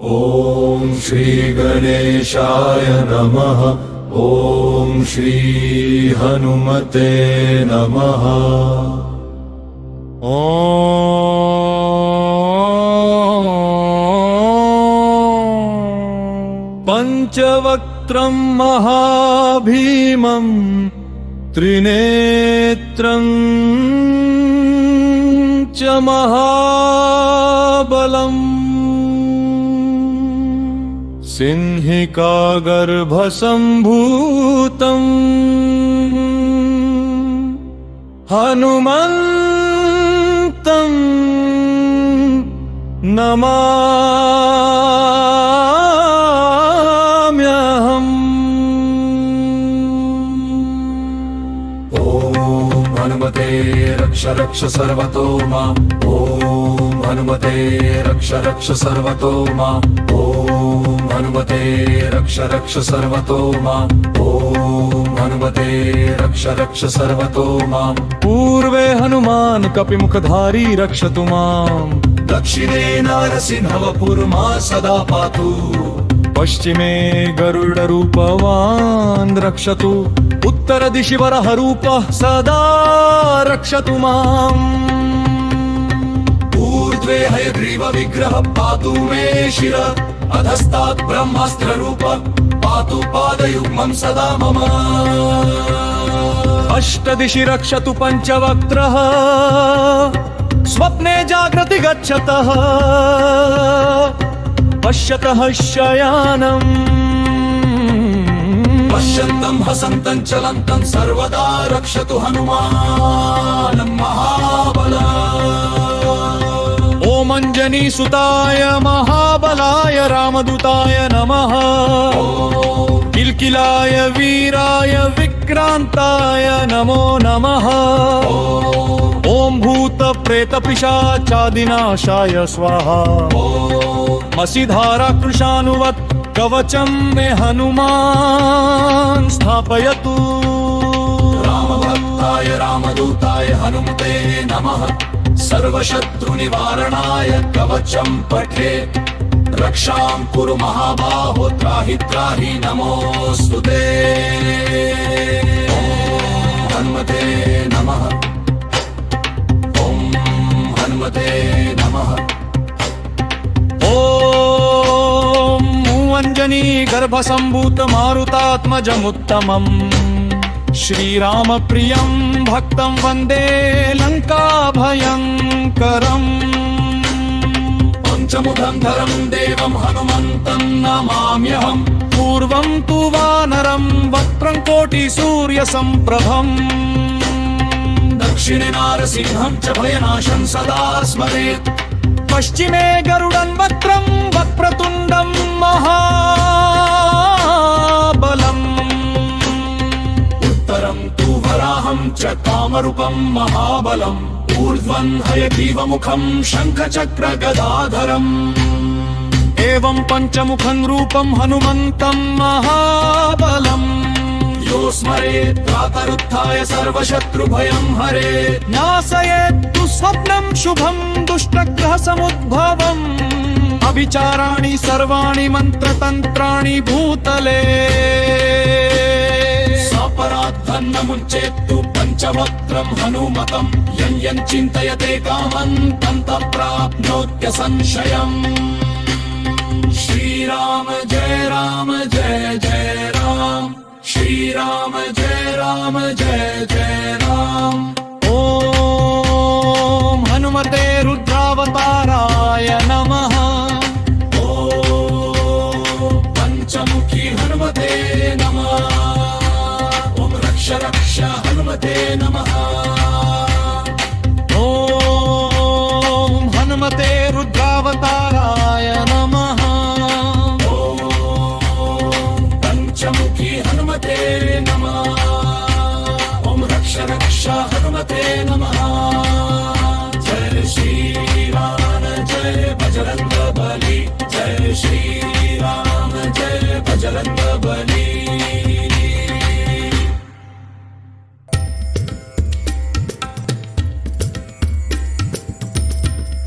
ॐ श्री गणेशाय नमः। ॐ श्री हनुमते नमः। पंचवक्त्रं महाभीमं त्रिनेत्रं च महाबलम् सिंहिकागर्भसम्भूतं हनुमन्तं नमाम्यहम्। ॐ हनुमते रक्ष रक्ष सर्वतो माम्। ॐ हनुमते रक्ष रक्ष सर्वतो माम्। ॐ हनुमते रक्ष रक्ष सर्वतो माम्। ॐ हनुमते रक्ष रक्ष सर्वतो माम्। पूर्वे हनुमान् कपिमुखधारी रक्षतु माम्। दक्षिणे नारसिंहवपुर्मा सदा पातु। पश्चिमे गरुडरूपवान् रक्षतु। उत्तरदिशि वरहरूपः सदा रक्षतु माम्। ऊर्ध्वे हयग्रीव विग्रह पातु मे शिर। अधस्तात् ब्रह्मास्त्ररूप पातु पादयुग्मं सदा मम। अष्टदिशि रक्षतु पञ्चवक्त्रः स्वप्ने जागृति गच्छतः। पश्यतः शयानम् पश्यन्तं हसन्तं चलन्तं सर्वदा रक्षतु हनुमान् महाबल। ॐ अञ्जनीसुताय महाबलाय रामदूताय नमः। किल्किलाय वीराय विक्रान्ताय नमो नमः। ॐ भूतप्रेतपिशाचादिनाशाय स्वाहा। मसीधारा कृशानुवत् कवचं मे हनुमान् स्थापयतु। रामभक्ताय रामदूताय हनुमते नमः। सर्वशत्रुनिवारणाय कवचं पठे। रक्षां कुरु महाबाहो त्राहि त्राहि नमोऽस्तुते। ॐ हनुमते नमः। ॐ हनुमते नमः। ॐ अञ्जनी गर्भसम्भूत मारुतात्मजमुत्तमम् श्रीरामप्रियं भक्तं वन्दे लङ्काभयङ्करम्। पञ्चमुखं धरं देवं हनुमन्तं नमाम्यहम्। पूर्वं तु वानरं वक्त्रं कोटिसूर्यसम्प्रभम्। दक्षिणे नारसिंहं च भयनाशं सदा स्मरेत्। पश्चिमे गरुडं वक्त्रं वक्रतुण्डं महाबलम्। उत्तरं तु वराहं च कामरूपं महाबलम्। ऊर्ध्वं हयग्रीवमुखं शङ्खचक्रगदाधरम्। एवं पञ्चमुखं रूपं हनुमन्तं महाबलम्। यो स्मरेत् प्रातरुत्थाय सर्वशत्रुभयं हरेत्। नाशयेत् दुःस्वप्नं शुभं दुष्टग्रहसमुद्भवम्। अभिचाराणि सर्वाणि मन्त्रतन्त्राणि भूतले। सापराद्धन्न मुञ्चेत्तु पञ्चवक्त्रं हनुमतं। यं यं चिन्तयते कामं तं तं प्राप्नोत्य संशयम्। श्रीराम जय राम जय जय राम। श्रीराम जय राम जय जय राम। ॐ हनुमते रुद्रावताराय नमः। ॐ पञ्चमुखी हनुमते नमः। ॐ रक्ष रक्ष हनुमते नमः। ॐ हनुमते रुद्रावताराय नमः। ॐ पञ्चमुखी हनुमते नमः। ॐ रक्ष रक्ष हनुमते नमः। जय श्रीराम जय बजरंग बली। जय श्रीराम जय बजरंग